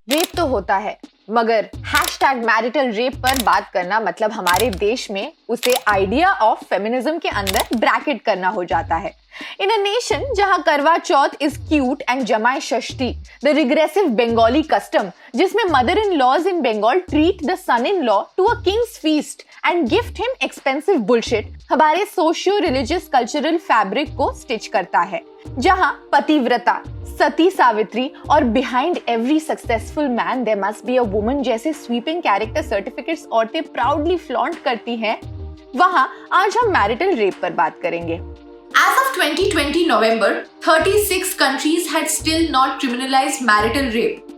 Rape तो होता है, मगर #मैरिटल रेप पर बात करना मतलब हमारे देश में उसे आइडिया ऑफ फेमिनिज्म के अंदर ब्रैकेट करना हो जाता है। इन अ नेशन जहां करवा चौथ is cute and Jamai Shashthi the regressive Bengali custom जिसमें mother in laws in Bengal treat the son in law to a king's feast and gift him expensive bullshit हमारे सोशियो रिलीजियस कल्चरल फैब्रिक को stitch करता है, जहां पतिव्रता, सती सावित्री और behind every successful man there must be a woman जैसे sweeping character certificates औरतें प्राउडली फ्लॉन्ट करती हैं, वहां आज हम मैरिटल रेप पर बात करेंगे। As of 2020 November, 36 countries had still not criminalized marital rape.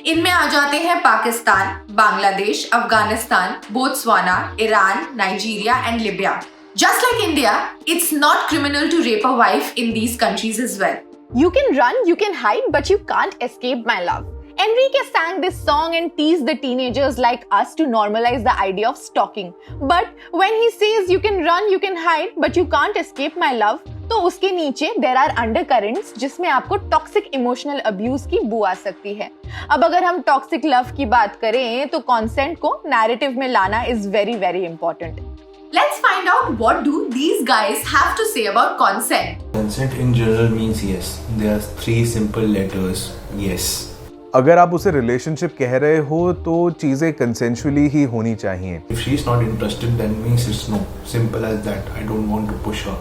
इनमें आ जाते हैं Pakistan, Bangladesh, Afghanistan, Botswana, Iran, Nigeria and Libya. Just like India, it's not criminal to rape a wife in these countries as well. You can run, you can hide, but you can't escape, my love. Enrique sang this song and teased the teenagers like us to normalize the idea of stalking. But when he says you can run, you can hide, but you can't escape, my love, तो उसके नीचे there are undercurrents जिसमें आपको toxic emotional abuse की बू आ सकती है। अब अगर हम टॉक्सिक लव की बात करें तो कॉन्सेंट को नैरेटिव में लाना is very very important. Let's find out what do these guys have to say about consent. Consent in general means yes. There are 3 simple letters. Yes. अगर आप उसे रिलेशनशिप कह रहे हो तो चीजें कंसेंशुअली ही होनी चाहिए। If she is not interested, then means it's no. Simple as that. I don't want to push her.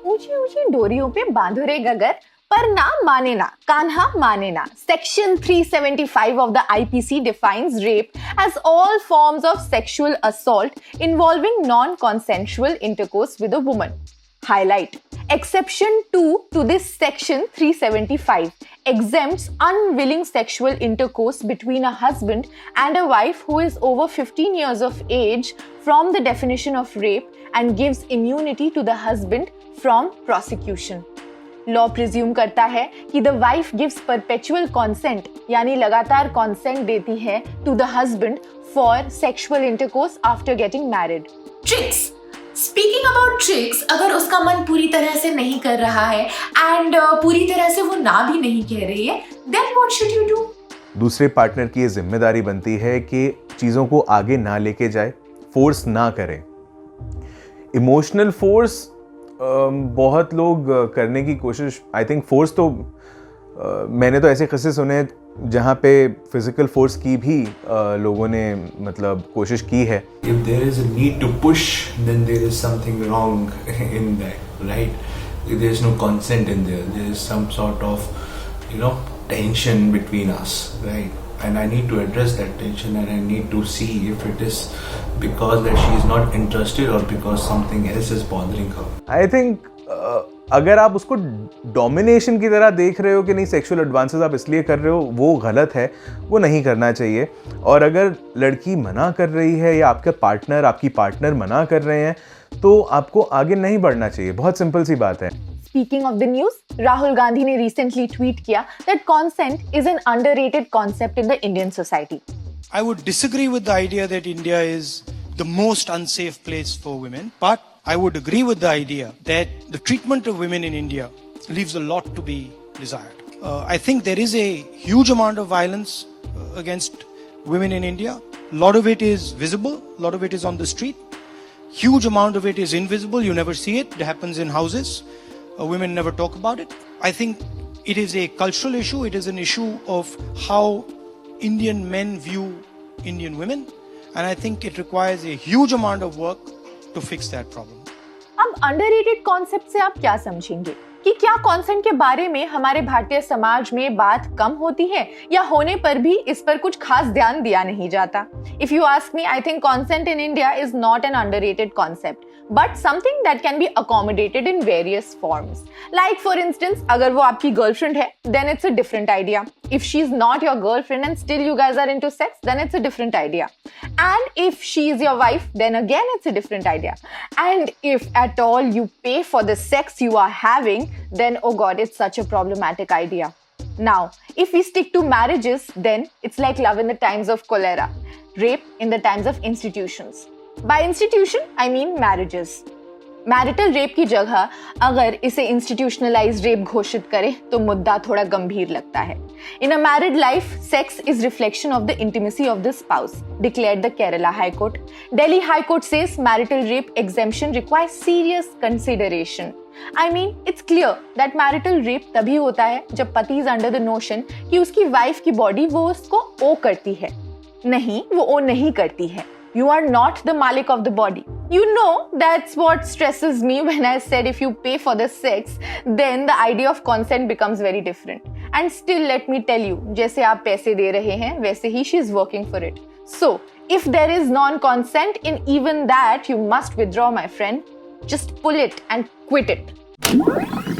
ऊंची ऊंची डोरियों पे बांधो रे गगर, पर ना माने ना कान्हा माने ना। Section 375 of the IPC defines rape as all forms of sexual assault involving non-consensual intercourse with a woman. Highlight: Exception 2 to this Section 375 exempts unwilling sexual intercourse between a husband and a wife who is over 15 years of age from the definition of rape and gives immunity to the husband from prosecution. Law presume करता है कि the wife gives perpetual consent यानी लगातार consent देती है to the husband for sexual intercourse after getting married. Tricks. Speaking about tricks, अगर उसका मन पूरी तरह से नहीं कर रहा है एंड पूरी तरह से वो ना भी नहीं कह रही है, then what should you do? दूसरे पार्टनर की ये जिम्मेदारी बनती है कि चीज़ों को आगे ना लेके जाए, फोर्स ना करें। इमोशनल फोर्स बहुत लोग करने की कोशिश, आई थिंक फोर्स तो मैंने तो ऐसे किस्से सुने जहाँ पे फिजिकल फोर्स की भी लोगों ने मतलब कोशिश की है। If there is a need to push, then there is something wrong in that, right? There is no consent in there. There is some sort of, tension between us, right? And I need to address that tension and I need to see if it is because that she is not interested or because something else is bothering her. I think अगर आप उसको domination की तरह देख रहे हो कि नहीं सेक्सुअल एडवांसेस आप इसलिए कर रहे हो, वो गलत है, वो नहीं करना चाहिए। और अगर लड़की मना कर रही है या आपके पार्टनर आपकी पार्टनर मना कर रहे हैं तो आपको आगे नहीं बढ़ना चाहिए। बहुत सिंपल सी बात है। Speaking of the news, Rahul Gandhi ने recently tweet किया that consent is an underrated concept in the Indian society. I would disagree with the idea that India is the most unsafe place for women, but I would agree with the idea that the treatment of women in India leaves a lot to be desired. I think there is a huge amount of violence against women in India. A lot of it is visible, a lot of it is on the street. Huge amount of it is invisible, you never see it. It happens in houses. Women never talk about it. I think it is a cultural issue. It is an issue of how Indian men view Indian women. And I think it requires a huge amount of work to fix that problem. अब underrated concept से आप क्या समझेंगे कि क्या consent के बारे में हमारे भारतीय समाज में बात कम होती है या होने पर भी इस पर कुछ खास ध्यान दिया नहीं जाता? If you ask me, I think consent in India is not an underrated concept, but something that can be accommodated in various forms. Like for instance, अगर वो आपकी गर्लफ्रेंड है, then it's a different idea. If she's not your girlfriend and still you guys are into sex, then it's a different idea. And if she is your wife, then again it's a different idea. And if at all you pay for the sex you are having, then oh god, it's such a problematic idea. Now, if we stick to marriages, then it's like love in the times of cholera, rape in the times of institutions. By institution, I mean marriages. Marital rape की जगह अगर इसे institutionalised rape घोषित करें तो मुद्दा थोड़ा गंभीर लगता है. In a married life, sex is reflection of the intimacy of the spouse, declared the Kerala High Court. Delhi High Court says marital rape exemption requires serious consideration. I mean, it's clear that marital rape तभी होता है जब पति is under the notion कि उसकी wife की body वो उसको ओ करती है. नहीं, वो ओ नहीं करती है. You are not the malik of the body. You know, that's what stresses me when I said if you pay for the sex, then the idea of consent becomes very different. And still, let me tell you, जैसे आप पैसे दे रहे हैं, वैसे ही she is working for it. So, if there is non-consent in even that, you must withdraw, my friend. Just pull it and quit it.